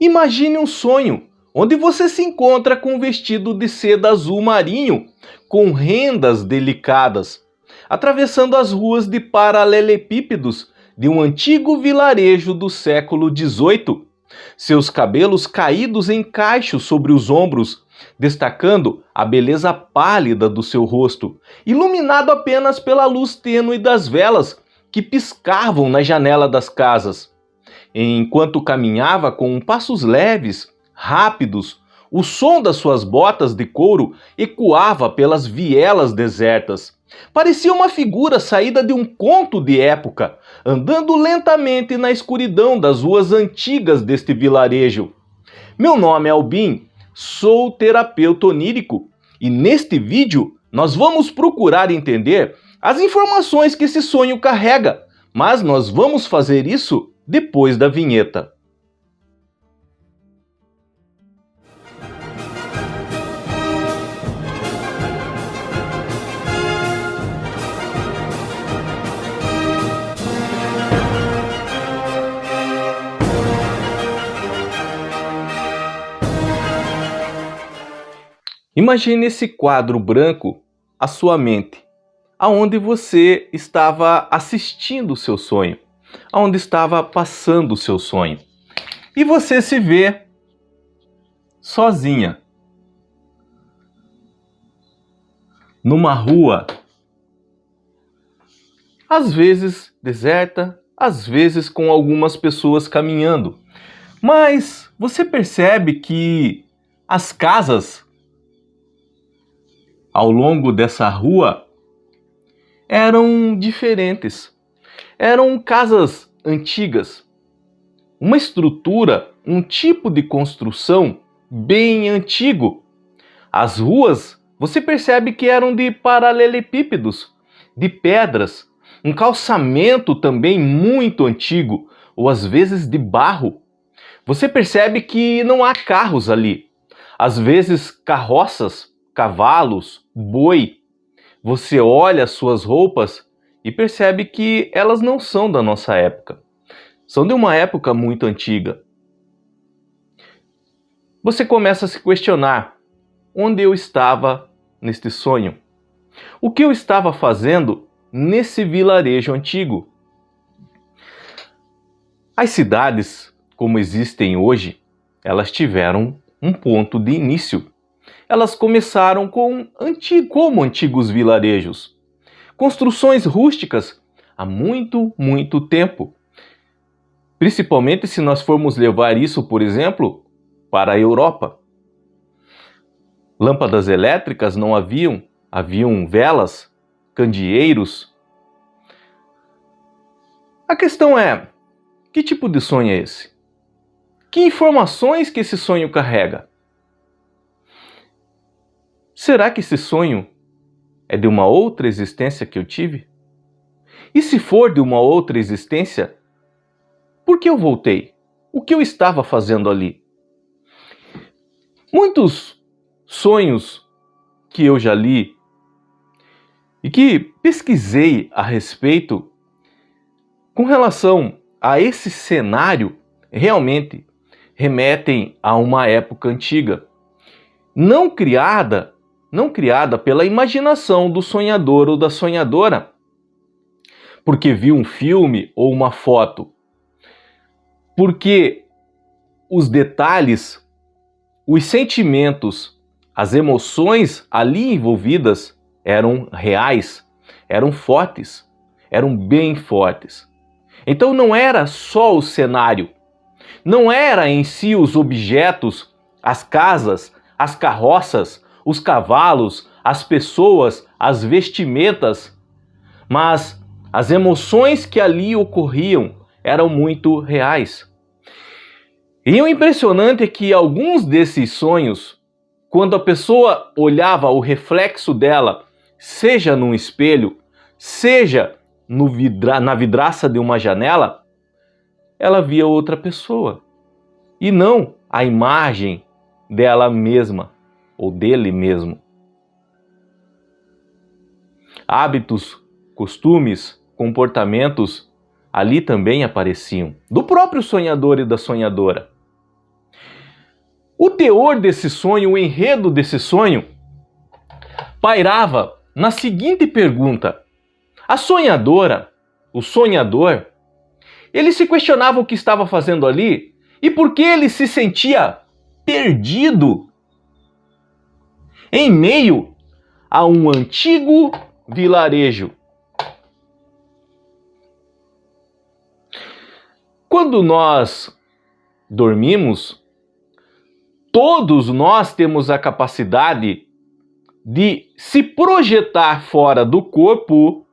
Imagine um sonho onde você se encontra com um vestido de seda azul marinho, com rendas delicadas, atravessando as ruas de paralelepípedos de um antigo vilarejo do século XVIII. Seus cabelos caídos em cachos sobre os ombros, destacando a beleza pálida do seu rosto, iluminado apenas pela luz tênue das velas que piscavam na janela das casas. Enquanto caminhava com passos leves, rápidos, o som das suas botas de couro ecoava pelas vielas desertas. Parecia uma figura saída de um conto de época, andando lentamente na escuridão das ruas antigas deste vilarejo. Meu nome é Albin, sou terapeuta onírico e neste vídeo nós vamos procurar entender as informações que esse sonho carrega, mas nós vamos fazer isso depois da vinheta. Imagine esse quadro branco à sua mente, aonde você estava assistindo o seu sonho, aonde estava passando o seu sonho. E você se vê sozinha, numa rua, às vezes deserta, às vezes com algumas pessoas caminhando. Mas você percebe que as casas ao longo dessa rua eram diferentes. Eram casas antigas, uma estrutura, um tipo de construção bem antigo. As ruas, você percebe que eram de paralelepípedos, de pedras, um calçamento também muito antigo, ou às vezes de barro. Você percebe que não há carros ali, às vezes carroças, cavalos, boi. Você olha as suas roupas e percebe que elas não são da nossa época. São de uma época muito antiga. Você começa a se questionar: onde eu estava neste sonho? O que eu estava fazendo nesse vilarejo antigo? As cidades, como existem hoje, elas tiveram um ponto de início. Elas começaram como antigos vilarejos. Construções rústicas há muito tempo. Principalmente se nós formos levar isso, por exemplo, para a Europa. Lâmpadas elétricas não haviam, haviam velas, candeeiros. A questão é, que tipo de sonho é esse? Que informações que esse sonho carrega? Será que esse sonho é de uma outra existência que eu tive? E se for de uma outra existência, por que eu voltei? O que eu estava fazendo ali? Muitos sonhos que eu já li e que pesquisei a respeito com relação a esse cenário realmente remetem a uma época antiga, não criada pela imaginação do sonhador ou da sonhadora, porque viu um filme ou uma foto, porque os detalhes, os sentimentos, as emoções ali envolvidas eram reais, eram fortes, eram bem fortes. Então não era só o cenário, não era em si os objetos, as casas, as carroças, os cavalos, as pessoas, as vestimentas, mas as emoções que ali ocorriam eram muito reais. E o impressionante é que alguns desses sonhos, quando a pessoa olhava o reflexo dela, seja num espelho, seja na vidraça de uma janela, ela via outra pessoa e não a imagem dela mesma ou dele mesmo. Hábitos, costumes, comportamentos ali também apareciam, do próprio sonhador e da sonhadora. O teor desse sonho, o enredo desse sonho, pairava na seguinte pergunta: a sonhadora, o sonhador, ele se questionava o que estava fazendo ali e por que ele se sentia perdido em meio a um antigo vilarejo. Quando nós dormimos, todos nós temos a capacidade de se projetar fora do corpo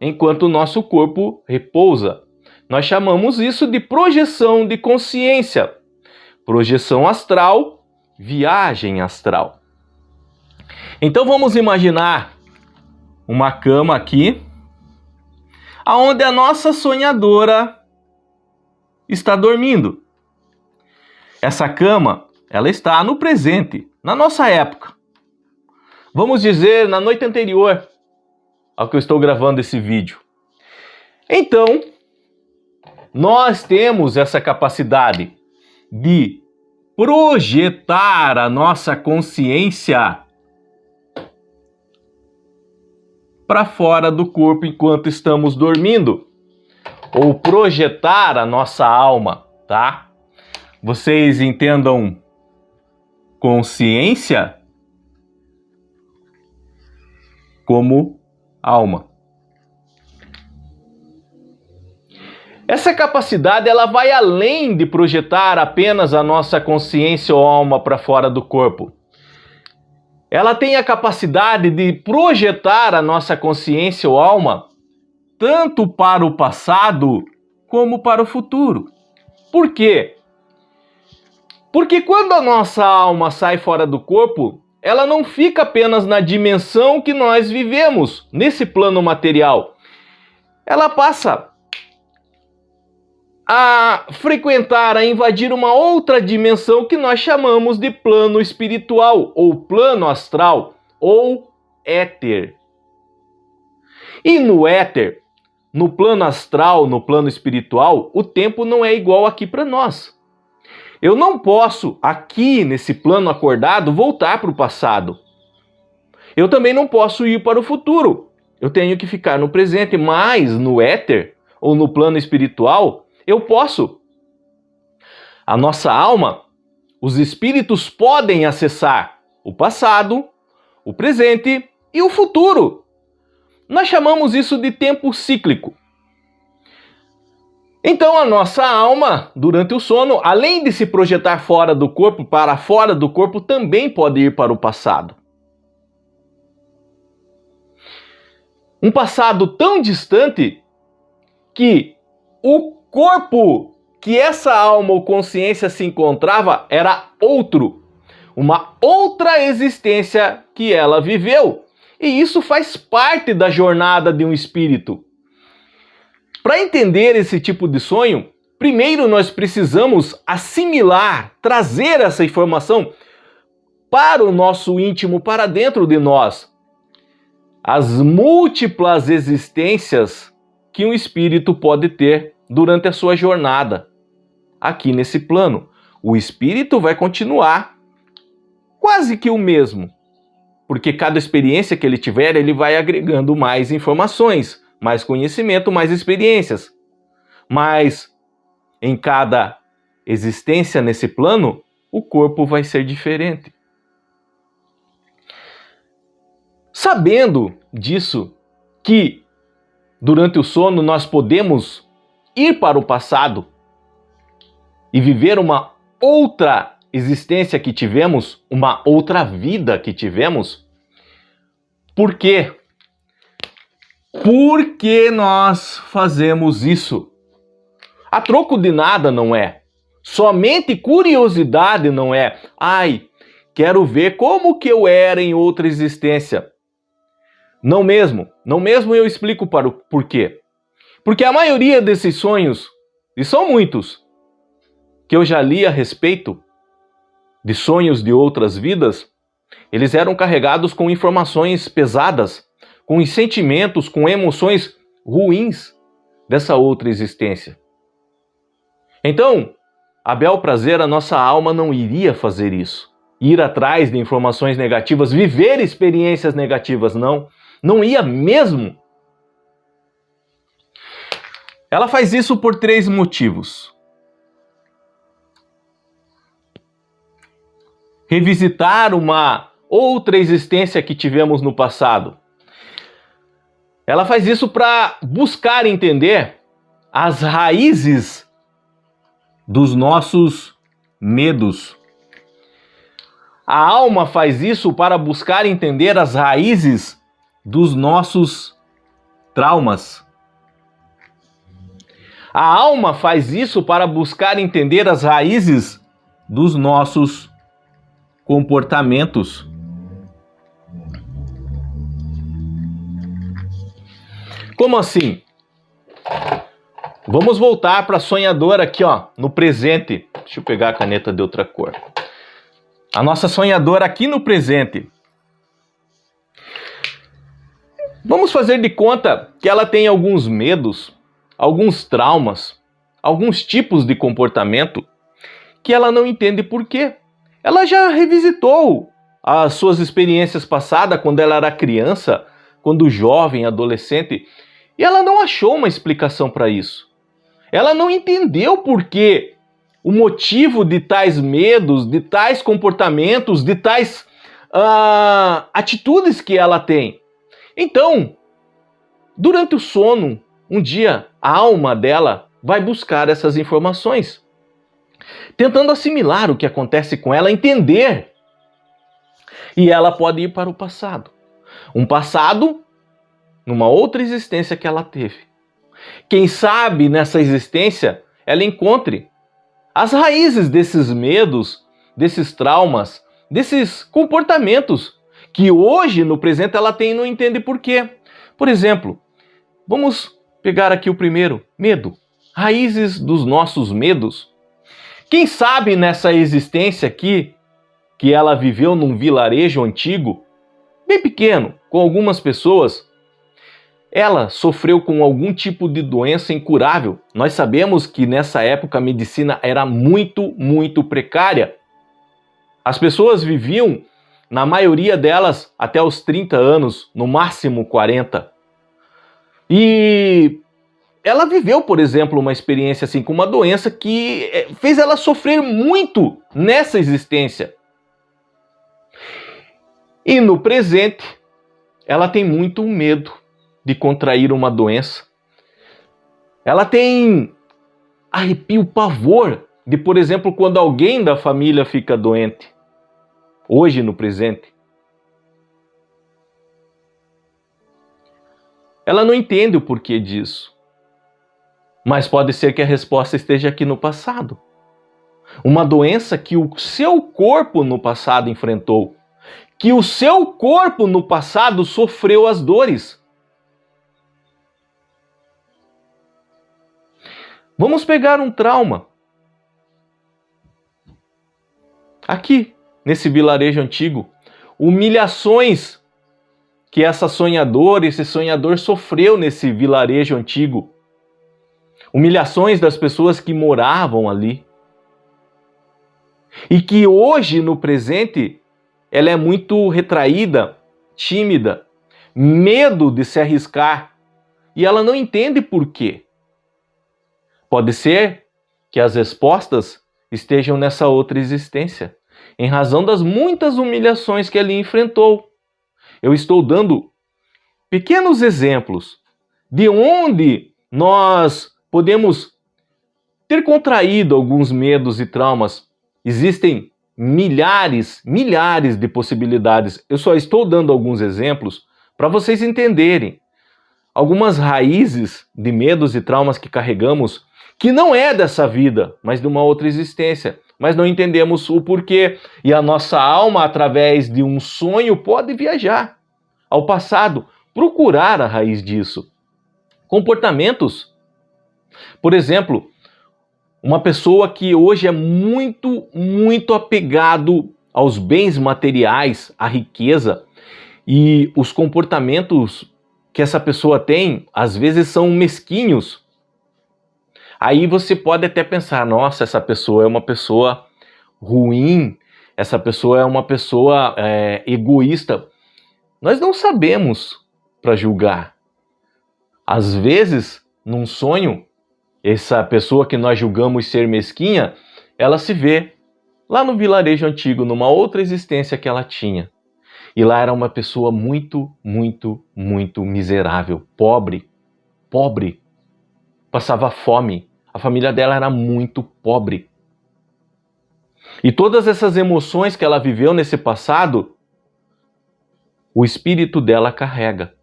enquanto o nosso corpo repousa. Nós chamamos isso de projeção de consciência, projeção astral, viagem astral. Então vamos imaginar uma cama aqui, onde a nossa sonhadora está dormindo. Essa cama, ela está no presente, na nossa época. Vamos dizer, na noite anterior ao que eu estou gravando esse vídeo. Então, nós temos essa capacidade de projetar a nossa consciência para fora do corpo enquanto estamos dormindo, ou projetar a nossa alma, tá? Vocês entendam consciência como alma. Essa capacidade, ela vai além de projetar apenas a nossa consciência ou alma para fora do corpo. Ela tem a capacidade de projetar a nossa consciência ou alma tanto para o passado como para o futuro. Por quê? Porque quando a nossa alma sai fora do corpo, ela não fica apenas na dimensão que nós vivemos, nesse plano material. Ela passa a frequentar, a invadir uma outra dimensão que nós chamamos de plano espiritual, ou plano astral, ou éter. E no éter, no plano astral, no plano espiritual, o tempo não é igual aqui para nós. Eu não posso, aqui nesse plano acordado, voltar para o passado. Eu também não posso ir para o futuro. Eu tenho que ficar no presente, mas no éter, ou no plano espiritual, eu posso. A nossa alma, os espíritos podem acessar o passado, o presente e o futuro. Nós chamamos isso de tempo cíclico. Então a nossa alma, durante o sono, além de se projetar fora do corpo, para fora do corpo, também pode ir para o passado. Um passado tão distante que o corpo que essa alma ou consciência se encontrava era outro, uma outra existência que ela viveu. E isso faz parte da jornada de um espírito. Para entender esse tipo de sonho, primeiro nós precisamos assimilar, trazer essa informação para o nosso íntimo, para dentro de nós. As múltiplas existências que um espírito pode ter durante a sua jornada aqui nesse plano. O espírito vai continuar quase que o mesmo, porque cada experiência que ele tiver, ele vai agregando mais informações, mais conhecimento, mais experiências. Mas em cada existência nesse plano, o corpo vai ser diferente. Sabendo disso, que durante o sono nós podemos ir para o passado e viver uma outra existência que tivemos, uma outra vida que tivemos. Por quê? Por que nós fazemos isso? A troco de nada não é. Somente curiosidade não é. Ai, quero ver como que eu era em outra existência. Não mesmo. Não mesmo, eu explico para o porquê. Porque a maioria desses sonhos, e são muitos, que eu já li a respeito de sonhos de outras vidas, eles eram carregados com informações pesadas, com sentimentos, com emoções ruins dessa outra existência. Então, A bel prazer, a nossa alma não iria fazer isso. Ir atrás de informações negativas, viver experiências negativas, não. Não ia mesmo. Ela faz isso por 3 motivos. Revisitar uma outra existência que tivemos no passado. Ela faz isso para buscar entender as raízes dos nossos medos. A alma faz isso para buscar entender as raízes dos nossos traumas. A alma faz isso para buscar entender as raízes dos nossos comportamentos. Como assim? Vamos voltar para a sonhadora aqui, ó, no presente. Deixa eu pegar a caneta de outra cor. A nossa sonhadora aqui no presente. Vamos fazer de conta que ela tem alguns medos, alguns traumas, alguns tipos de comportamento que ela não entende por quê. Ela já revisitou as suas experiências passadas quando ela era criança, quando jovem, adolescente, e ela não achou uma explicação para isso. Ela não entendeu por quê, o motivo de tais medos, de tais comportamentos, de tais atitudes que ela tem. Então, durante o sono, um dia, a alma dela vai buscar essas informações, tentando assimilar o que acontece com ela, entender. E ela pode ir para o passado. Um passado numa outra existência que ela teve. Quem sabe nessa existência ela encontre as raízes desses medos, desses traumas, desses comportamentos que hoje, no presente, ela tem e não entende por quê. Por exemplo, vamos pegar aqui o primeiro, medo. Raízes dos nossos medos. Quem sabe nessa existência aqui, que ela viveu num vilarejo antigo, bem pequeno, com algumas pessoas, ela sofreu com algum tipo de doença incurável. Nós sabemos que nessa época a medicina era muito, muito precária. As pessoas viviam, na maioria delas, até os 30 anos, no máximo 40. E ela viveu, por exemplo, uma experiência assim com uma doença que fez ela sofrer muito nessa existência. E no presente, ela tem muito medo de contrair uma doença. Ela tem arrepio, pavor de, por exemplo, quando alguém da família fica doente. Hoje, no presente. Ela não entende o porquê disso. Mas pode ser que a resposta esteja aqui no passado. Uma doença que o seu corpo no passado enfrentou. Que o seu corpo no passado sofreu as dores. Vamos pegar um trauma. Aqui, nesse vilarejo antigo, humilhações que esse sonhador sofreu nesse vilarejo antigo. Humilhações das pessoas que moravam ali. E que hoje, no presente, ela é muito retraída, tímida, medo de se arriscar. E ela não entende por quê. Pode ser que as respostas estejam nessa outra existência, em razão das muitas humilhações que ele enfrentou. Eu estou dando pequenos exemplos de onde nós podemos ter contraído alguns medos e traumas. Existem milhares de possibilidades. Eu só estou dando alguns exemplos para vocês entenderem algumas raízes de medos e traumas que carregamos, que não é dessa vida, mas de uma outra existência. Mas não entendemos o porquê. E a nossa alma, através de um sonho, pode viajar ao passado, procurar a raiz disso. Comportamentos. Por exemplo, uma pessoa que hoje é muito apegado aos bens materiais, à riqueza, e os comportamentos que essa pessoa tem, às vezes, são mesquinhos. Aí você pode até pensar, nossa, essa pessoa é uma pessoa ruim, essa pessoa é uma pessoa egoísta. Nós não sabemos para julgar. Às vezes, num sonho, essa pessoa que nós julgamos ser mesquinha, ela se vê lá no vilarejo antigo, numa outra existência que ela tinha. E lá era uma pessoa muito, muito, muito miserável, pobre, passava fome. A família dela era muito pobre. E todas essas emoções que ela viveu nesse passado, o espírito dela carrega.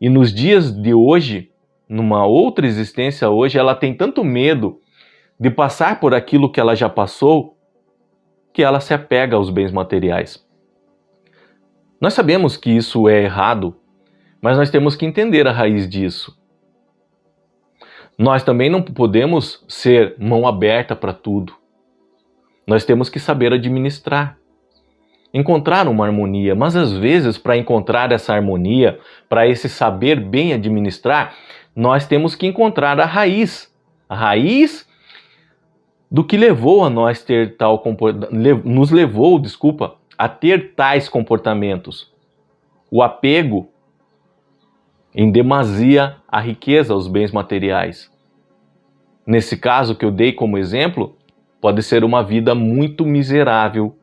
E nos dias de hoje, numa outra existência hoje, ela tem tanto medo de passar por aquilo que ela já passou, que ela se apega aos bens materiais. Nós sabemos que isso é errado, mas nós temos que entender a raiz disso. Nós também não podemos ser mão aberta para tudo. Nós temos que saber administrar, encontrar uma harmonia, mas às vezes para encontrar essa harmonia, para esse saber bem administrar, nós temos que encontrar a raiz do que levou a nós ter nos levou, a ter tais comportamentos. O apego em demasia à riqueza, aos bens materiais. Nesse caso que eu dei como exemplo, pode ser uma vida muito miserável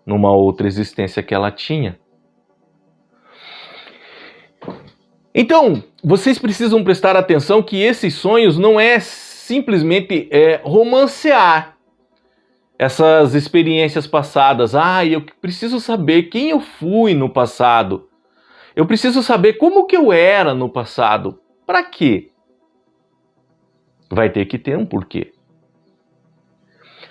numa outra existência que ela tinha. Então, vocês precisam prestar atenção que esses sonhos não é simplesmente romancear essas experiências passadas. Eu preciso saber quem eu fui no passado. Eu preciso saber como que eu era no passado. Para quê? Vai ter que ter um porquê.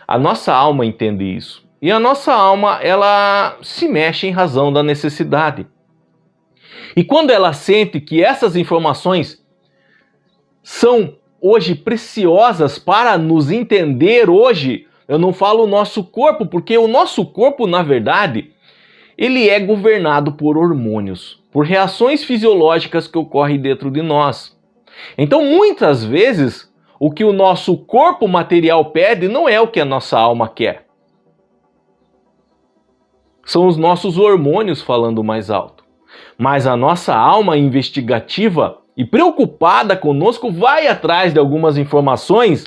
A nossa alma entende isso. E a nossa alma, ela se mexe em razão da necessidade. E quando ela sente que essas informações são hoje preciosas para nos entender hoje, eu não falo o nosso corpo, porque o nosso corpo, na verdade, ele é governado por hormônios, por reações fisiológicas que ocorrem dentro de nós. Então, muitas vezes, o que o nosso corpo material pede não é o que a nossa alma quer. São os nossos hormônios falando mais alto. Mas a nossa alma investigativa e preocupada conosco vai atrás de algumas informações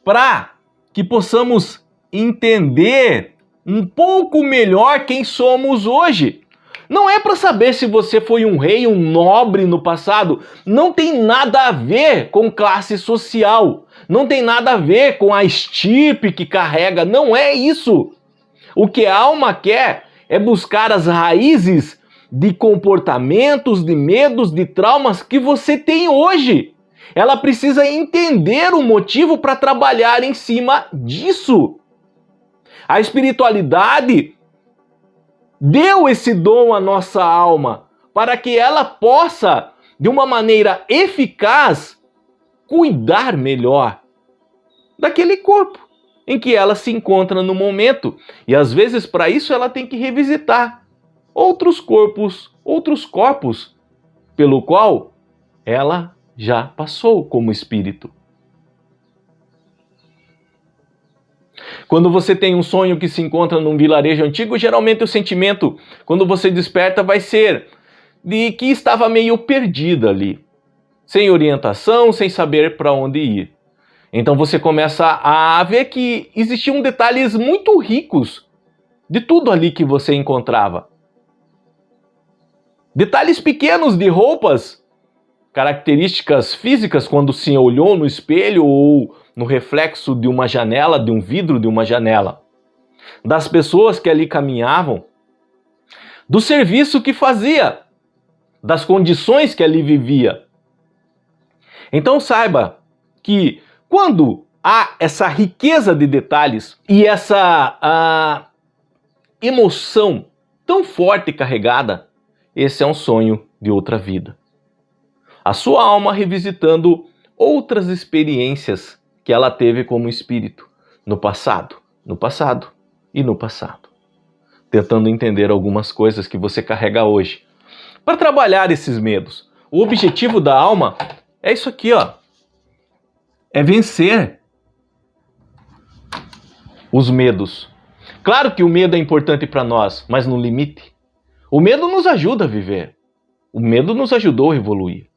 para que possamos entender um pouco melhor quem somos hoje. Não é para saber se você foi um rei, um nobre no passado. Não tem nada a ver com classe social. Não tem nada a ver com a estirpe que carrega. Não é isso. O que a alma quer é buscar as raízes de comportamentos, de medos, de traumas que você tem hoje. Ela precisa entender o motivo para trabalhar em cima disso. A espiritualidade deu esse dom à nossa alma para que ela possa, de uma maneira eficaz, cuidar melhor daquele corpo em que ela se encontra no momento. E às vezes, para isso, ela tem que revisitar outros corpos pelo qual ela já passou como espírito. Quando você tem um sonho que se encontra num vilarejo antigo, geralmente o sentimento, quando você desperta, vai ser de que estava meio perdida ali, sem orientação, sem saber para onde ir. Então você começa a ver que existiam detalhes muito ricos de tudo ali que você encontrava. Detalhes pequenos de roupas, características físicas quando se olhou no espelho ou no reflexo de uma janela, de um vidro de uma janela. Das pessoas que ali caminhavam, do serviço que fazia, das condições que ali vivia. Então saiba que quando há essa riqueza de detalhes e essa emoção tão forte e carregada, esse é um sonho de outra vida. A sua alma revisitando outras experiências que ela teve como espírito no passado e no passado. Tentando entender algumas coisas que você carrega hoje. Para trabalhar esses medos, o objetivo da alma é isso aqui, ó. é vencer os medos. Claro que o medo é importante para nós, mas no limite. O medo nos ajuda a viver. O medo nos ajudou a evoluir.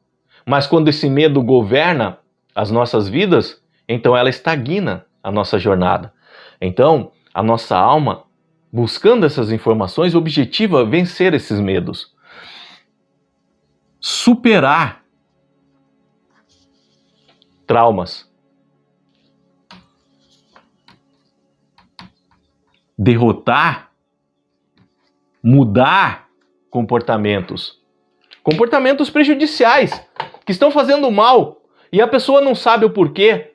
Mas quando esse medo governa as nossas vidas, então ela estagna a nossa jornada. Então, a nossa alma, buscando essas informações, objetiva vencer esses medos. Superar traumas. Derrotar, mudar comportamentos. Comportamentos prejudiciais, que estão fazendo mal e a pessoa não sabe o porquê.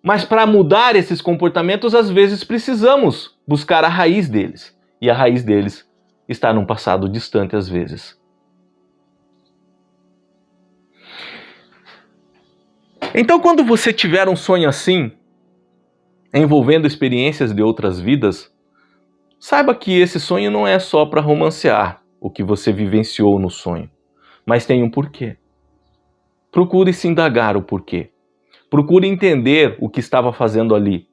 Mas para mudar esses comportamentos, às vezes precisamos buscar a raiz deles. E a raiz deles está num passado distante, às vezes. Então, quando você tiver um sonho assim, envolvendo experiências de outras vidas, saiba que esse sonho não é só para romancear o que você vivenciou no sonho, mas tem um porquê. Procure se indagar o porquê. Procure entender o que estava fazendo ali.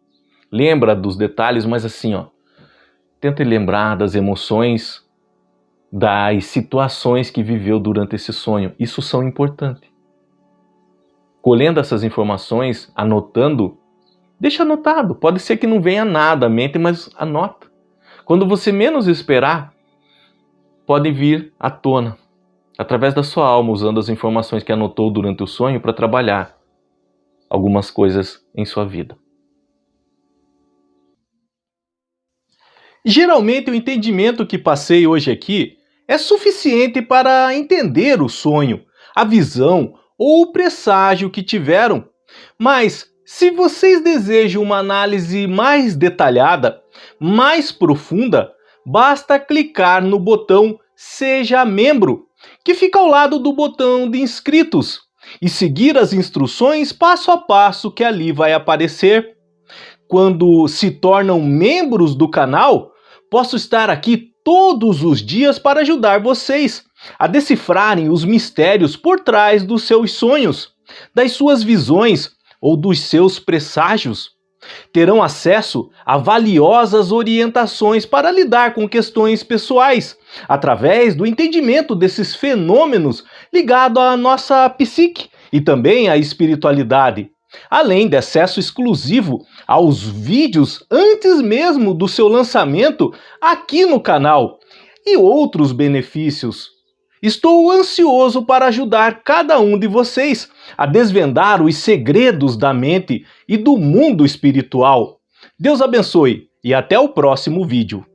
Lembra dos detalhes, mas assim, tente lembrar das emoções, das situações que viveu durante esse sonho. Isso são importantes. Colhendo essas informações, anotando, deixa anotado. Pode ser que não venha nada à mente, mas anota. Quando você menos esperar, pode vir à tona, através da sua alma, usando as informações que anotou durante o sonho para trabalhar algumas coisas em sua vida. Geralmente o entendimento que passei hoje aqui é suficiente para entender o sonho, a visão ou o presságio que tiveram. Mas se vocês desejam uma análise mais detalhada, mais profunda, basta clicar no botão Seja Membro, que fica ao lado do botão de inscritos, e seguir as instruções passo a passo que ali vai aparecer. Quando se tornam membros do canal, posso estar aqui todos os dias para ajudar vocês a decifrarem os mistérios por trás dos seus sonhos, das suas visões ou dos seus presságios. Terão acesso a valiosas orientações para lidar com questões pessoais, através do entendimento desses fenômenos ligados à nossa psique e também à espiritualidade, além de acesso exclusivo aos vídeos antes mesmo do seu lançamento aqui no canal e outros benefícios. Estou ansioso para ajudar cada um de vocês a desvendar os segredos da mente e do mundo espiritual. Deus abençoe e até o próximo vídeo.